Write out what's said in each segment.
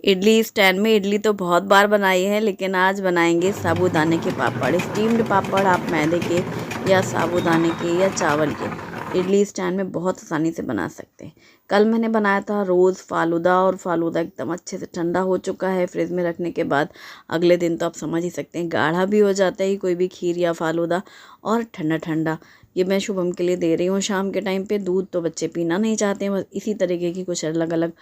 Idli stand में इडली तो बहुत बार बनाई है, लेकिन आज बनाएंगे साबूदाने के पापड़। स्टीम्ड पापड़ आप मैदे के या साबूदाने के या चावल के इडली स्टैंड में बहुत आसानी से बना सकते हैं। कल मैंने बनाया था रोज़ फालूदा, और फालूदा एकदम अच्छे से ठंडा हो चुका है फ्रिज में रखने के बाद। अगले दिन तो आप समझ ही सकते हैं गाढ़ा भी हो जाता है कोई भी खीर या फालूदा, और ठंडा ठंडा। ये मैं शुभम के लिए दे रही हूँ शाम के टाइम पे। दूध तो बच्चे पीना नहीं चाहते हैं, बस इसी तरीके की कुछ अलग अलग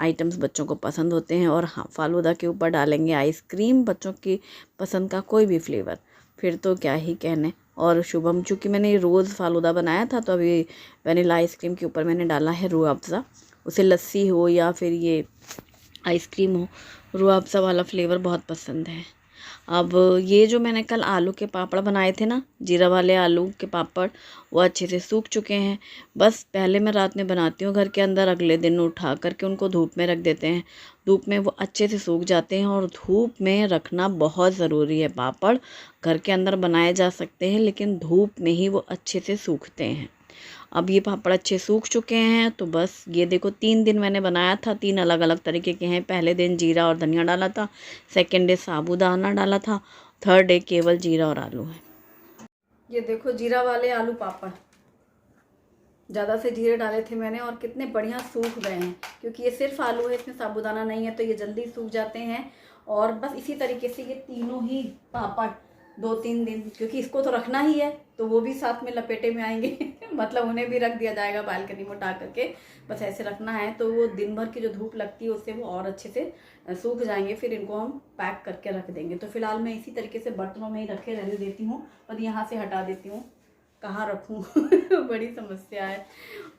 आइटम्स बच्चों को पसंद होते हैं। और हाँ, फालूदा के ऊपर डालेंगे आइसक्रीम, बच्चों की पसंद का कोई भी फ्लेवर, फिर तो क्या ही कहने। और शुभम, चूँकि मैंने ये रोज़ फालूदा बनाया था, तो अभी वनीला आइसक्रीम के ऊपर मैंने डाला है रूह अफ़ज़ा। उसे लस्सी हो या फिर ये आइसक्रीम हो, रूह अफ़ज़ा वाला फ्लेवर बहुत पसंद है। अब ये जो मैंने कल आलू के पापड़ बनाए थे ना, जीरा वाले आलू के पापड़, वो अच्छे से सूख चुके हैं। बस पहले मैं रात में बनाती हूँ घर के अंदर, अगले दिन उठा करके उनको धूप में रख देते हैं। धूप में वो अच्छे से सूख जाते हैं, और धूप में रखना बहुत ज़रूरी है। पापड़ घर के अंदर बनाए जा सकते हैं, लेकिन धूप में ही वो अच्छे से सूखते हैं। अब ये पापड़ अच्छे सूख चुके हैं, तो बस ये देखो 3 दिन मैंने बनाया था, 3 अलग अलग तरीके के हैं। पहले दिन जीरा और धनिया डाला था, सेकेंड डे साबूदाना डाला था, थर्ड डे केवल जीरा और आलू है। ये देखो जीरा वाले आलू पापड़, ज़्यादा से जीरे डाले थे मैंने, और कितने बढ़िया सूख गए हैं। क्योंकि ये सिर्फ आलू है, इसमें साबूदाना नहीं है, तो ये जल्दी सूख जाते हैं। और बस इसी तरीके से ये तीनों ही पापड़ 2-3 दिन, क्योंकि इसको तो रखना ही है, तो वो भी साथ में लपेटे में आएंगे मतलब उन्हें भी रख दिया जाएगा बालकनी में उठा करके। बस ऐसे रखना है, तो वो दिन भर की जो धूप लगती है उससे वो और अच्छे से सूख जाएंगे। फिर इनको हम पैक करके रख देंगे। तो फिलहाल मैं इसी तरीके से बर्तनों में ही रखे रहने देती हूँ, और यहाँ से हटा देती हूँ, कहाँ रखूँ बड़ी समस्या है।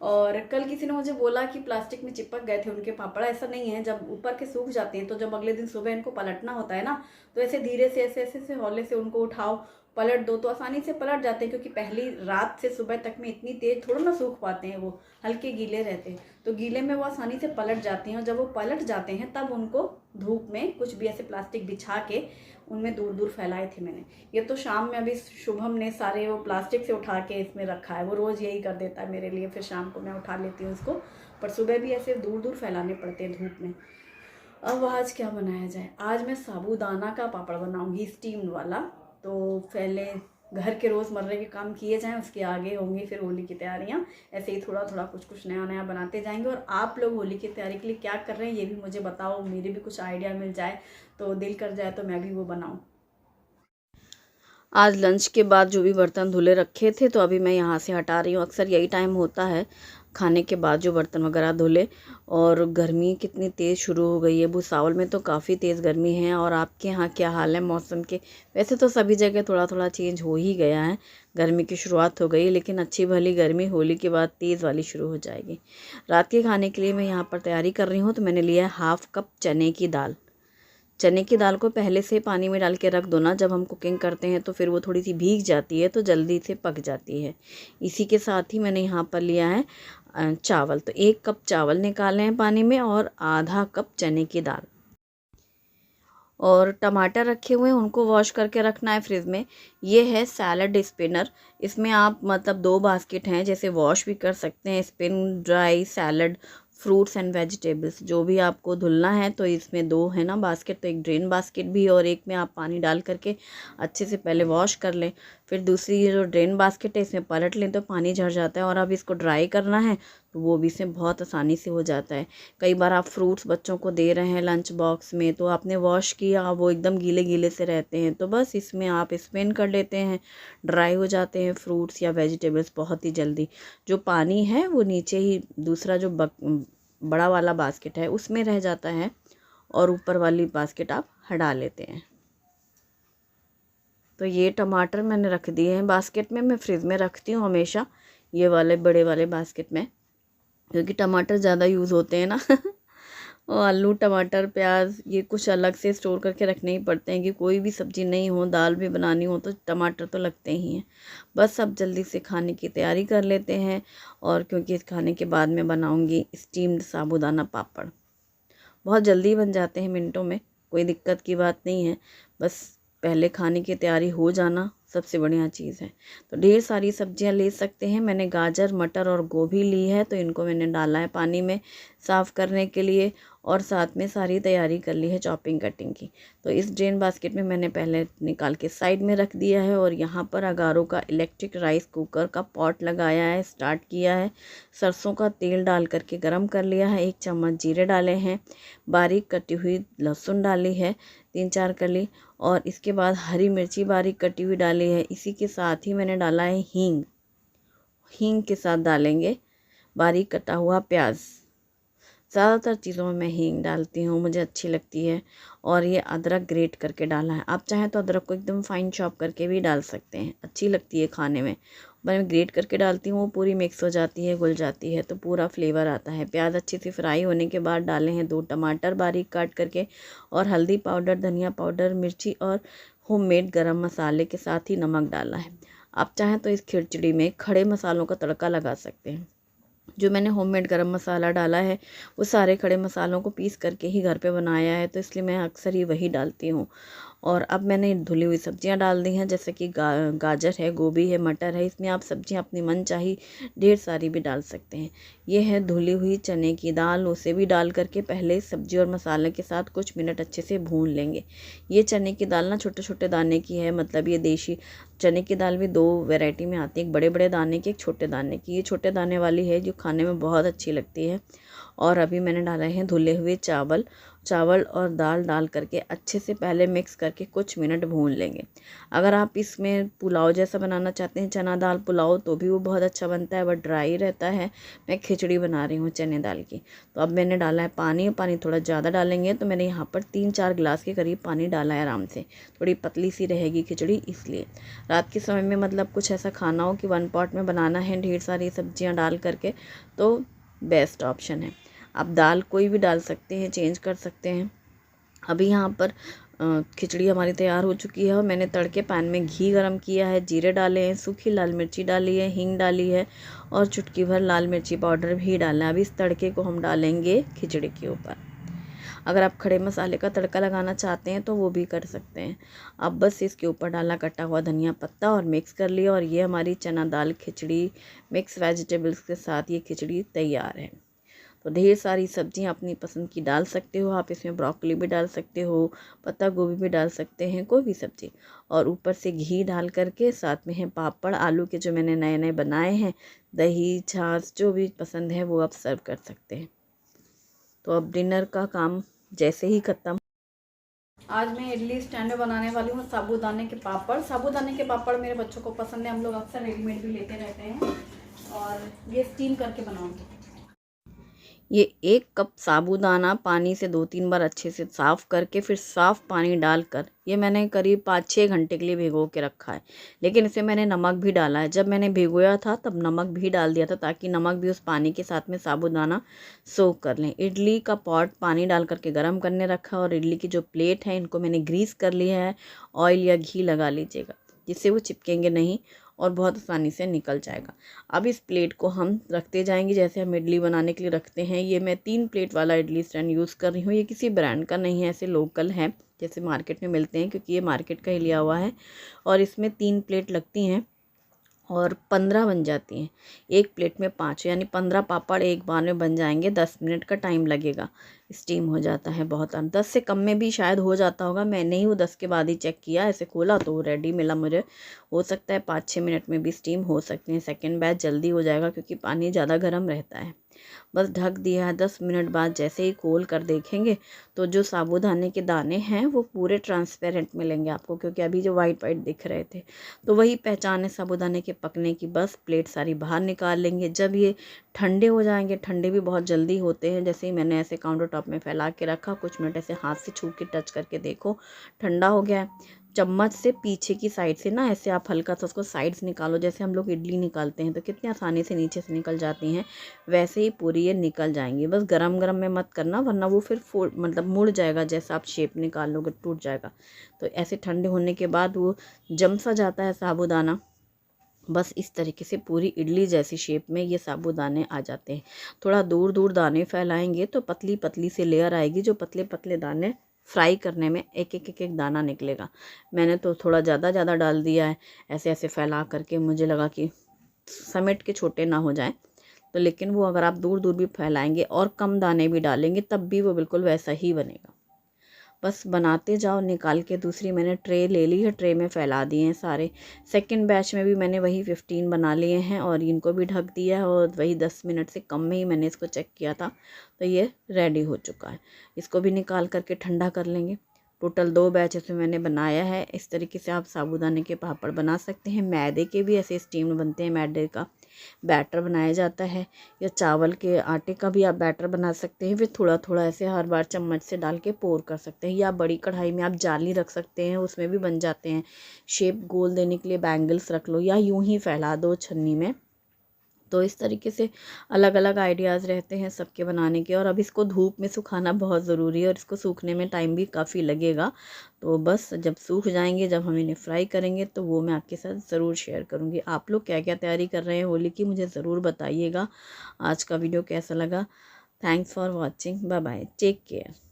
और कल किसी ने मुझे बोला कि प्लास्टिक में चिपक गए थे उनके पापड़। ऐसा नहीं है, जब ऊपर के सूख जाते हैं तो जब अगले दिन सुबह इनको पलटना होता है ना, तो ऐसे धीरे से ऐसे ऐसे हौले से उनको उठाओ, पलट दो, तो आसानी से पलट जाते हैं। क्योंकि पहली रात से सुबह तक में इतनी तेज थोड़ा ना सूख पाते हैं, वो हल्के गीले रहते हैं, तो गीले में वो आसानी से पलट जाते हैं। और जब वो पलट जाते हैं तब उनको धूप में कुछ भी ऐसे प्लास्टिक बिछा के उनमें दूर दूर फैलाए थे मैंने। ये तो शाम में अभी शुभम ने सारे वो प्लास्टिक से उठा के इसमें रखा है, वो रोज़ यही कर देता है मेरे लिए, फिर शाम को मैं उठा लेती हूँ उसको। पर सुबह भी ऐसे दूर दूर फैलाने पड़ते हैं धूप में। अब आज क्या बनाया जाए? आज मैं साबूदाना का पापड़ बनाऊंगी, स्टीम्ड वाला। तो पहले घर के रोज़मर्रे के काम किए जाएं, उसके आगे होंगी फिर होली की तैयारियां। ऐसे ही थोड़ा थोड़ा कुछ कुछ नया नया बनाते जाएंगे। और आप लोग होली की तैयारी के लिए क्या कर रहे हैं ये भी मुझे बताओ, मेरे भी कुछ आइडिया मिल जाए, तो दिल कर जाए तो मैं भी वो बनाऊं। आज लंच के बाद जो भी बर्तन धुले रखे थे, तो अभी मैं यहाँ से हटा रही हूँ। अक्सर यही टाइम होता है खाने के बाद जो बर्तन वगैरह धुले। और गर्मी कितनी तेज़ शुरू हो गई है, भुसावल में तो काफ़ी तेज़ गर्मी है। और आपके यहाँ क्या हाल है मौसम के? वैसे तो सभी जगह थोड़ा थोड़ा चेंज हो ही गया है, गर्मी की शुरुआत हो गई, लेकिन अच्छी भली गर्मी होली के बाद तेज़ वाली शुरू हो जाएगी। रात के खाने के लिए मैं यहाँ पर तैयारी कर रही हूँ। तो मैंने लिया है 1/2 कप चने की दाल। चने की दाल को पहले से पानी में डाल के रख दो ना, जब हम कुकिंग करते हैं तो फिर वो थोड़ी सी भीग जाती है, तो जल्दी से पक जाती है। इसी के साथ ही मैंने यहाँ पर लिया है चावल। तो 1 कप चावल निकाले हैं पानी में, और आधा कप चने की दाल। और टमाटर रखे हुए हैं, उनको वॉश करके रखना है फ्रिज में। ये है सैलड स्पिनर। इसमें आप मतलब 2 बास्केट हैं, जैसे वॉश भी कर सकते हैं, spin, dry, salad, fruits and vegetables, जो भी आपको धुलना है। तो इसमें 2 है ना बास्केट, तो एक ड्रेन बास्केट भी है, और एक में आप पानी डाल करके अच्छे से पहले वॉश कर लें। फिर दूसरी जो ड्रेन बास्केट है, इसमें पलट लें तो पानी झड़ जाता है। और अब इसको ड्राई करना है, तो वो भी इसमें बहुत आसानी से हो जाता है। कई बार आप फ्रूट्स बच्चों को दे रहे हैं लंच बॉक्स में, तो आपने वॉश किया, वो एकदम गीले गीले से रहते हैं, तो बस इसमें आप स्पिन कर लेते हैं, ड्राई हो जाते हैं फ्रूट्स या वेजिटेबल्स बहुत ही जल्दी। जो पानी है वो नीचे ही दूसरा जो बड़ा वाला बास्केट है उसमें रह जाता है, और ऊपर वाली बास्केट आप हटा लेते हैं। तो ये टमाटर मैंने रख दिए हैं बास्केट में। मैं फ्रिज में रखती हूँ हमेशा, ये वाले बड़े वाले बास्केट में, क्योंकि टमाटर ज़्यादा यूज़ होते हैं ना और आलू, टमाटर, प्याज ये कुछ अलग से स्टोर करके रखने ही पड़ते हैं, कि कोई भी सब्ज़ी नहीं हो, दाल भी बनानी हो, तो टमाटर तो लगते ही हैं। बस अब जल्दी से खाने की तैयारी कर लेते हैं। और क्योंकि इस खाने के बाद मैं बनाऊंगी स्टीम्ड साबूदाना पापड़, बहुत जल्दी बन जाते हैं, मिनटों में, कोई दिक्कत की बात नहीं है। बस पहले खाने की तैयारी हो जाना सबसे बढ़िया चीज़ है। तो ढेर सारी सब्जियां ले सकते हैं। मैंने गाजर, मटर और गोभी ली है, तो इनको मैंने डाला है पानी में साफ़ करने के लिए। और साथ में सारी तैयारी कर ली है चॉपिंग कटिंग की। तो इस ड्रेन बास्केट में मैंने पहले निकाल के साइड में रख दिया है और यहाँ पर अगारो का इलेक्ट्रिक राइस कुकर का पॉट लगाया है, स्टार्ट किया है। सरसों का तेल डाल करके गरम कर लिया है। 1 चम्मच जीरे डाले हैं, बारीक कटी हुई लहसुन डाली है 3-4 कली, और इसके बाद हरी मिर्ची बारीक कटी हुई डाली है। इसी के साथ ही मैंने डाला है हींग, हींग के साथ डालेंगे बारीक कटा हुआ प्याज। ज़्यादातर चीज़ों में मैं हींग डालती हूँ, मुझे अच्छी लगती है। और ये अदरक ग्रेट करके डाला है, आप चाहें तो अदरक को एकदम फाइन चॉप करके भी डाल सकते हैं, अच्छी लगती है खाने में। मैं ग्रेट करके डालती हूँ, वो पूरी मिक्स हो जाती है, घुल जाती है, तो पूरा फ्लेवर आता है। प्याज अच्छे से फ्राई होने के बाद डाले हैं 2 टमाटर बारीक काट करके, और हल्दी पाउडर, धनिया पाउडर, मिर्ची और होममेड गरम मसाले के साथ ही नमक डाला है। आप चाहें तो इस खिचड़ी में खड़े मसालों का तड़का लगा सकते हैं। जो मैंने होममेड गरम मसाला डाला है वो सारे खड़े मसालों को पीस करके ही घर पे बनाया है, तो इसलिए मैं अक्सर ही वही डालती हूँ। और अब मैंने धुली हुई सब्जियां डाल दी हैं, जैसे कि गाजर है, गोभी है, मटर है। इसमें आप सब्जियां अपनी मन चाही ढेर सारी भी डाल सकते हैं। ये है धुली हुई चने की दाल, उसे भी डाल करके पहले सब्जी और मसाले के साथ कुछ मिनट अच्छे से भून लेंगे। ये चने की दाल ना छोटे छोटे दाने की है, मतलब ये देशी चने की दाल भी 2 वैरायटी में आती है, एक बड़े बड़े दाने की, एक छोटे दाने की। ये छोटे दाने वाली है जो खाने में बहुत अच्छी लगती है। और अभी मैंने डाले हैं धुले हुए चावल और दाल डाल करके अच्छे से पहले मिक्स करके कुछ मिनट भून लेंगे। अगर आप इसमें पुलाव जैसा बनाना चाहते हैं, चना दाल पुलाव, तो भी वो बहुत अच्छा बनता है, बट ड्राई रहता है। मैं खिचड़ी बना रही हूँ चने दाल की। तो अब मैंने डाला है पानी, पानी थोड़ा ज़्यादा डालेंगे, तो मैंने यहाँ पर 3-4 गिलास के करीब पानी डाला है आराम से। थोड़ी पतली सी रहेगी खिचड़ी, इसलिए रात के समय में मतलब कुछ ऐसा खाना हो कि 1 पॉट में बनाना है ढेर सारी सब्जियाँ डाल करके, तो बेस्ट ऑप्शन है। आप दाल कोई भी डाल सकते हैं, चेंज कर सकते हैं। अभी यहाँ पर खिचड़ी हमारी तैयार हो चुकी है और मैंने तड़के पैन में घी गरम किया है, जीरे डाले हैं, सूखी लाल मिर्ची डाली है, हींग डाली है और चुटकी भर लाल मिर्ची पाउडर भी डाला है। अभी इस तड़के को हम डालेंगे खिचड़ी के ऊपर। अगर आप खड़े मसाले का तड़का लगाना चाहते हैं तो वो भी कर सकते हैं। अब बस इसके ऊपर डाला कटा हुआ धनिया पत्ता और मिक्स कर लिया, और ये हमारी चना दाल खिचड़ी मिक्स वेजिटेबल्स के साथ ये खिचड़ी तैयार है। तो ढेर सारी सब्जियां अपनी पसंद की डाल सकते हो आप, इसमें ब्रोकली भी डाल सकते हो, पत्ता गोभी भी डाल सकते हैं, कोई भी सब्जी। और ऊपर से घी डाल करके साथ में है पापड़ आलू के जो मैंने नए नए बनाए हैं, दही छाछ जो भी पसंद है वो आप सर्व कर सकते हैं। तो अब डिनर का काम जैसे ही खत्म। आज मैं इडली स्टैंड में बनाने वाली हूँ साबूदाने के पापड़। साबूदाने के पापड़ मेरे बच्चों को पसंद है, हम लोग अक्सर रेडीमेड भी लेते रहते हैं, और ये स्टीम करके बनाऊंगी। ये 1 कप साबूदाना पानी से 2-3 बार अच्छे से साफ़ करके फिर साफ़ पानी डालकर ये मैंने करीब 5-6 घंटे के लिए भिगो के रखा है। लेकिन इसमें मैंने नमक भी डाला है, जब मैंने भिगोया था तब नमक भी डाल दिया था, ताकि नमक भी उस पानी के साथ में साबूदाना सोख कर लें। इडली का पॉट पानी डाल करके गर्म करने रखा, और इडली की जो प्लेट है इनको मैंने ग्रीस कर लिया है। ऑयल या घी लगा लीजिएगा जिससे वो चिपकेंगे नहीं और बहुत आसानी से निकल जाएगा। अब इस प्लेट को हम रखते जाएंगे जैसे हम इडली बनाने के लिए रखते हैं। ये मैं 3 प्लेट वाला इडली स्टैंड यूज़ कर रही हूँ। ये किसी ब्रांड का नहीं है, ऐसे लोकल है जैसे मार्केट में मिलते हैं, क्योंकि ये मार्केट का ही लिया हुआ है। और इसमें 3 प्लेट लगती हैं और 15 बन जाती हैं। 1 प्लेट में 5, यानी 15 पापड़ एक बार में बन जाएंगे। 10 मिनट का टाइम लगेगा, स्टीम हो जाता है बहुत। 10 से कम में भी शायद हो जाता होगा, मैंने ही वो 10 के बाद ही चेक किया, ऐसे खोला तो वो रेडी मिला मुझे। हो सकता है 5-6 मिनट में भी स्टीम हो सकते हैं। सेकेंड बैच जल्दी हो जाएगा क्योंकि पानी ज़्यादा गर्म रहता है। बस ढक दिया है। 10 मिनट बाद जैसे ही खोल कर देखेंगे तो जो साबूदाने के दाने हैं वो पूरे ट्रांसपेरेंट मिलेंगे आपको, क्योंकि अभी जो वाइट वाइट दिख रहे थे, तो वही पहचान है साबूदाने के पकने की। बस प्लेट सारी बाहर निकाल लेंगे। जब ये ठंडे हो जाएंगे, ठंडे भी बहुत जल्दी होते हैं, जैसे ही मैंने ऐसे काउंटर टॉप में फैला के रखा, कुछ मिनट ऐसे हाथ से छू के टच करके देखो ठंडा हो गया है। चम्मच से पीछे की साइड से ना ऐसे आप हल्का सा उसको साइड से निकालो, जैसे हम लोग इडली निकालते हैं तो कितनी आसानी से नीचे से निकल जाती हैं, वैसे ही पूरी ये निकल जाएंगी। बस गरम गरम में मत करना, वरना वो फिर मतलब मुड़ जाएगा, जैसा आप शेप निकाल लोगे टूट जाएगा। तो ऐसे ठंडे होने के बाद वो जम सा जाता है साबूदाना। बस इस तरीके से पूरी इडली जैसी शेप में ये साबूदाने आ जाते हैं। थोड़ा दूर दूर दाने फैलाएंगे तो पतली पतली सी लेयर आएगी, जो पतले पतले दाने फ्राई करने में एक दाना निकलेगा। मैंने तो थोड़ा ज़्यादा डाल दिया है, ऐसे ऐसे फैला करके, मुझे लगा कि समेट के छोटे ना हो जाए, तो लेकिन वो अगर आप दूर दूर भी फैलाएंगे और कम दाने भी डालेंगे तब भी वो बिल्कुल वैसा ही बनेगा। बस बनाते जाओ। निकाल के दूसरी मैंने ट्रे ले ली है, ट्रे में फैला दिए हैं सारे। सेकंड बैच में भी मैंने वही 15 बना लिए हैं और इनको भी ढक दिया है और वही 10 मिनट से कम में ही मैंने इसको चेक किया था, तो ये रेडी हो चुका है। इसको भी निकाल करके ठंडा कर लेंगे। टोटल 2 बैच इसमें मैंने बनाया है। इस तरीके से आप साबूदाने के पापड़ बना सकते हैं। मैदे के भी ऐसे स्टीम्ड बनते हैं, मैदे का बैटर बनाया जाता है, या चावल के आटे का भी आप बैटर बना सकते हैं। फिर थोड़ा थोड़ा ऐसे हर बार चम्मच से डाल के पोर कर सकते हैं, या बड़ी कढ़ाई में आप जाली रख सकते हैं, उसमें भी बन जाते हैं। शेप गोल देने के लिए बैंगल्स रख लो या यूं ही फैला दो छन्नी में। तो इस तरीके से अलग अलग आइडियाज़ रहते हैं सबके बनाने के। और अब इसको धूप में सुखाना बहुत ज़रूरी है और इसको सूखने में टाइम भी काफ़ी लगेगा। तो बस जब सूख जाएंगे, जब हम इन्हें फ्राई करेंगे, तो वो मैं आपके साथ ज़रूर शेयर करूँगी। आप लोग क्या क्या तैयारी कर रहे हैं होली की, मुझे ज़रूर बताइएगा। आज का वीडियो कैसा लगा। Thanks for watching. Bye bye, take care.